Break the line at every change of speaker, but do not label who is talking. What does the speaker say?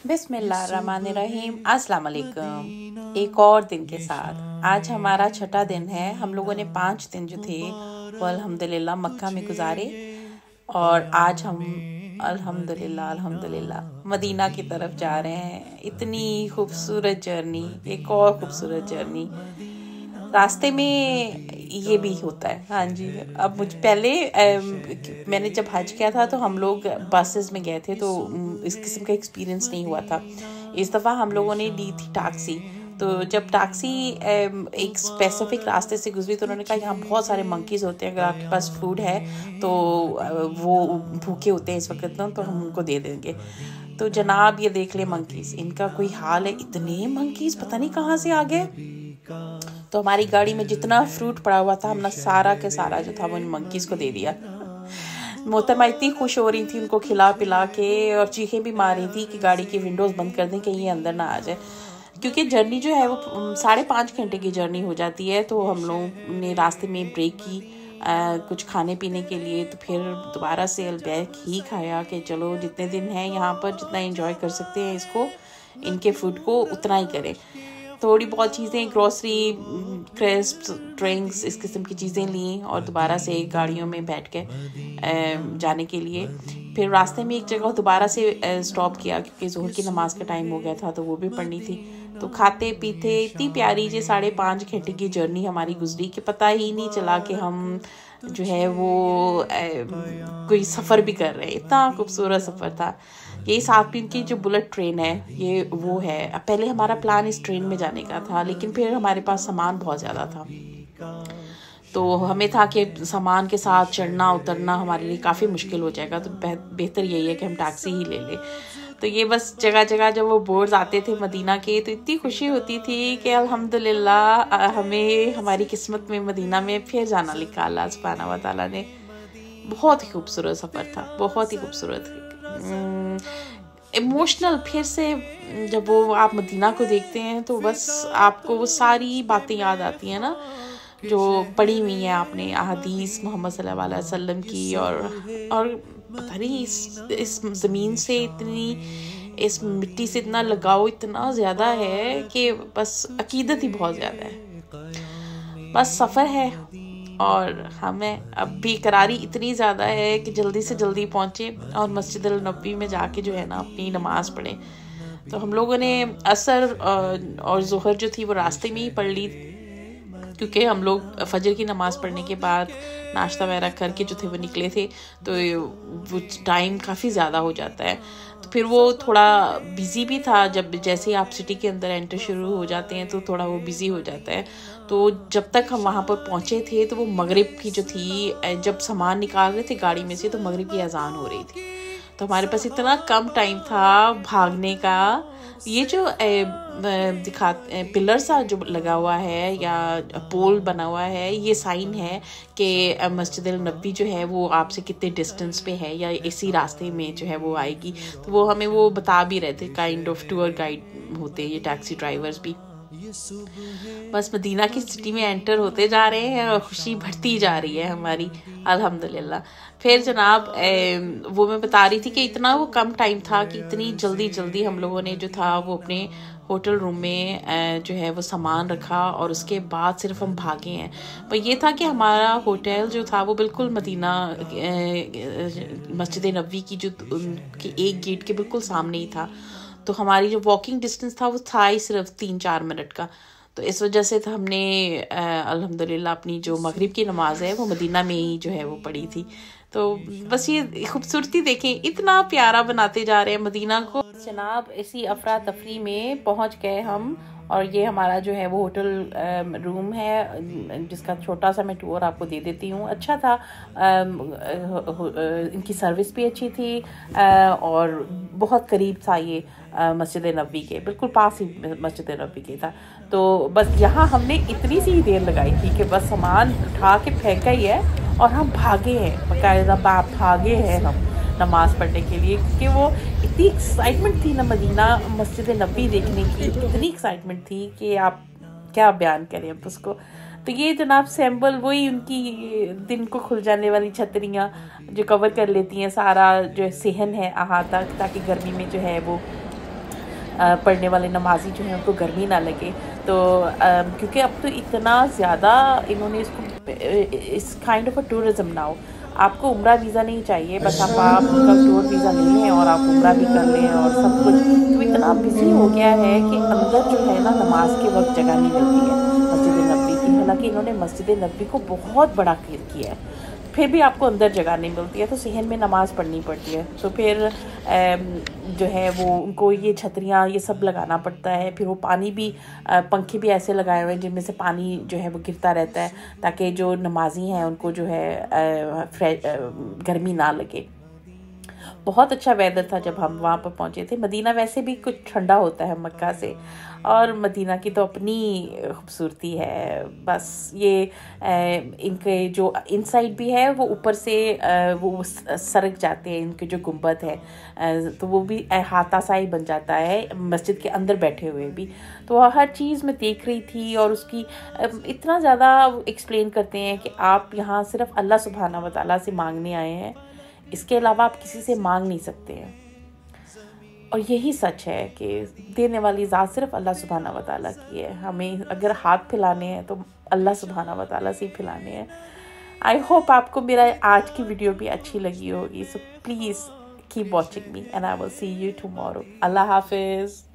बिस्मिल्लाहिर्रहमानिर्रहीम। अस्सलाम वालेकुम। एक और दिन के साथ आज हमारा छठा दिन है। हम लोगों ने 5 दिन जो थे वो अल्हम्दुलिल्लाह मक्का में गुजारे और आज हम अल्हम्दुलिल्लाह मदीना की तरफ जा रहे हैं। इतनी खूबसूरत जर्नी, एक और खूबसूरत जर्नी। रास्ते में ये भी होता है। हाँ जी। अब मुझ पहले मैंने जब हज किया था तो हम लोग बसेस में गए थे, तो इस किस्म का एक्सपीरियंस नहीं हुआ था। इस दफ़ा हम लोगों ने ली थी टैक्सी। तो जब टैक्सी एक स्पेसिफिक रास्ते से गुजरी तो उन्होंने कहा यहाँ बहुत सारे मंकीज़ होते हैं, अगर आपके पास फूड है तो वो भूखे होते हैं इस वक्त ना, तो हम उनको दे देंगे। तो जनाब ये देख ले मंकीज़, इनका कोई हाल है। इतने मंकीज़ पता नहीं कहाँ से आ गए। तो हमारी गाड़ी में जितना फ्रूट पड़ा हुआ था हमने सारा के सारा जो था वो इन मंकीज़ को दे दिया। मोहतरमा इतनी खुश हो रही थी उनको खिला पिला के, और चीखें भी मार रही थी कि गाड़ी की विंडोज़ बंद कर दें कहीं ये अंदर ना आ जाए, क्योंकि जर्नी जो है वो 5.5 घंटे की जर्नी हो जाती है। तो हम लोगों ने रास्ते में ब्रेक की कुछ खाने पीने के लिए। तो फिर दोबारा से अलबैक ही खाया कि चलो जितने दिन हैं यहाँ पर, जितना एंजॉय कर सकते हैं इसको, इनके फूड को उतना ही करें। थोड़ी बहुत चीज़ें, ग्रोसरी, क्रिस्प्स, ड्रिंक्स, इस किस्म की चीज़ें ली और दोबारा से गाड़ियों में बैठ के जाने के लिए। फिर रास्ते में एक जगह दोबारा से स्टॉप किया क्योंकि ज़ोहर की नमाज़ का टाइम हो गया था, तो वो भी पढ़नी थी। तो खाते पीते इतनी प्यारी जी 5.5 घंटे की जर्नी हमारी गुजरी कि पता ही नहीं चला कि हम जो है वो कोई सफ़र भी कर रहे हैं। इतना खूबसूरत सफ़र था। ये 7 दिन की जो बुलेट ट्रेन है ये वो है। पहले हमारा प्लान इस ट्रेन में जाने का था, लेकिन फिर हमारे पास सामान बहुत ज़्यादा था, तो हमें था कि सामान के साथ चढ़ना उतरना हमारे लिए काफ़ी मुश्किल हो जाएगा, तो बेहतर यही है कि हम टैक्सी ही ले लें। तो ये बस जगह जगह जब वो बोर्ड्स आते थे मदीना के, तो इतनी खुशी होती थी कि अल्हम्दुलिल्लाह हमें हमारी किस्मत में मदीना में फिर जाना लिखा अल्लाह सुब्हानहू व तआला ने। बहुत ही खूबसूरत सफ़र था, बहुत ही खूबसूरत, इमोशनल। फिर से जब वो आप मदीना को देखते हैं तो बस आपको वो सारी बातें याद आती हैं ना जो पढ़ी हुई हैं आपने अहादीस मोहम्मद सल्लल्लाहु अलैहि वसल्लम की। और पता नहीं इस ज़मीन से इतनी, इस मिट्टी से इतना लगाव इतना ज़्यादा है कि बस अकीदत ही बहुत ज़्यादा है। बस सफ़र है और हमें अब भी करारी इतनी ज़्यादा है कि जल्दी से जल्दी पहुँचे और मस्जिद अल नबवी में जाके जो है ना अपनी नमाज़ पढ़ें। तो हम लोगों ने असर और ज़ोहर जो थी वो रास्ते में ही पढ़ ली, क्योंकि हम लोग फजर की नमाज़ पढ़ने के बाद नाश्ता वगैरह करके जो थे वो निकले थे, तो वो टाइम काफ़ी ज़्यादा हो जाता है। तो फिर वो थोड़ा बिज़ी भी था। जब जैसे ही आप सिटी के अंदर एंटर शुरू हो जाते हैं तो थोड़ा वो बिज़ी हो जाता है। तो जब तक हम वहाँ पर पहुँचे थे तो वो मगरिब की जो थी, जब सामान निकाल रहे थे गाड़ी में से तो मगरिब की अजान हो रही थी। तो हमारे पास इतना कम टाइम था भागने का। ये जो पिलर सा जो लगा हुआ है या पोल बना हुआ है, ये साइन है कि मस्जिद अल नबवी जो है वो आपसे कितने डिस्टेंस पे है या इसी रास्ते में जो है वो आएगी। तो वो हमें वो बता भी रहे थे, काइंड ऑफ टूर गाइड होते हैं ये टैक्सी ड्राइवर्स भी। बस मदीना की सिटी में एंटर होते जा रहे हैं और खुशी बढ़ती जा रही है हमारी अल्हम्दुलिल्लाह। फिर जनाब वो मैं बता रही थी कि इतना वो कम टाइम था कि इतनी जल्दी हम लोगों ने जो था वो अपने होटल रूम में जो है वो सामान रखा और उसके बाद सिर्फ हम भागे हैं। पर ये था कि हमारा होटल जो था वो बिल्कुल मदीना मस्जिद नबवी की जो एक गेट के बिल्कुल सामने ही था। तो हमारी जो वॉकिंग डिस्टेंस था वो था ही सिर्फ 3-4 मिनट का। तो इस वजह से तो हमने अल्हम्दुलिल्लाह अपनी जो मगरिब की नमाज़ है वो मदीना में ही जो है वो पढ़ी थी। तो बस ये खूबसूरती देखें, इतना प्यारा बनाते जा रहे हैं मदीना को। जनाब इसी अफरा तफरी में पहुंच गए हम, और ये हमारा जो है वो होटल रूम है जिसका छोटा सा मैं टूर आपको दे देती हूँ। अच्छा था, इनकी सर्विस भी अच्छी थी और बहुत करीब था ये मस्जिद नबवी के, बिल्कुल पास ही मस्जिद नबवी के था। तो बस यहाँ हमने इतनी सी देर लगाई थी कि बस सामान उठा के फेंका ही है और हम भागे हैं, बाकायदा भागे हैं हम नमाज़ पढ़ने के लिए, क्योंकि वो इतनी एक्साइटमेंट थी ना मदीना मस्जिद नबवी देखने की, इतनी एक्साइटमेंट थी कि आप क्या बयान करें अब उसको। तो ये जनाब सैम्बल वही उनकी दिन को खुल जाने वाली छतरियाँ जो कवर कर लेती हैं सारा जो सहन है अहाता, ताकि गर्मी में जो है वो पढ़ने वाले नमाजी जो हैं उनको गर्मी ना लगे। तो क्योंकि अब तो इतना ज़्यादा इन्होंने इसको इस kind of a tourism now, आपको उम्रा वीज़ा नहीं चाहिए, बस आप उनका टूर वीज़ा ले लें और आप उम्रा भी कर लें और सब कुछ। तो इतना बिजी हो गया है कि अंदर जो है ना नमाज के वक्त जगह नहीं मिलती है मस्जिद नबवी की। हालांकि इन्होंने मस्जिद नबवी को बहुत बड़ा किया है, फिर भी आपको अंदर जगह नहीं मिलती है, तो सहन में नमाज़ पढ़नी पड़ती है। तो फिर जो है वो उनको ये छतरियाँ ये सब लगाना पड़ता है। फिर वो पानी भी पंखे भी ऐसे लगाए हुए हैं जिनमें से पानी जो है वो गिरता रहता है, ताकि जो नमाजी हैं उनको जो है गर्मी ना लगे। बहुत अच्छा वेदर था जब हम वहाँ पर पहुँचे थे। मदीना वैसे भी कुछ ठंडा होता है मक्का से, और मदीना की तो अपनी खूबसूरती है। बस ये इनके जो इनसाइड भी है वो ऊपर से वो सरक जाते हैं, इनके जो गुंबद है तो वो भी हाथा सा ही बन जाता है मस्जिद के अंदर बैठे हुए भी। तो हर चीज़ मैं देख रही थी, और उसकी इतना ज़्यादा एक्सप्लेन करते हैं कि आप यहाँ सिर्फ अल्लाह सुब्हाना व तआला से मांगने आए हैं, इसके अलावा आप किसी से मांग नहीं सकते हैं। और यही सच है कि देने वाली ज़ात सिर्फ अल्लाह सुब्हाना व तआला की है। हमें अगर हाथ फैलाने हैं तो अल्लाह सुब्हाना व तआला से ही फैलाने हैं। आई होप आपको मेरा आज की वीडियो भी अच्छी लगी होगी। So please keep watching me and I will see you tomorrow. अल्लाह हाफिज़।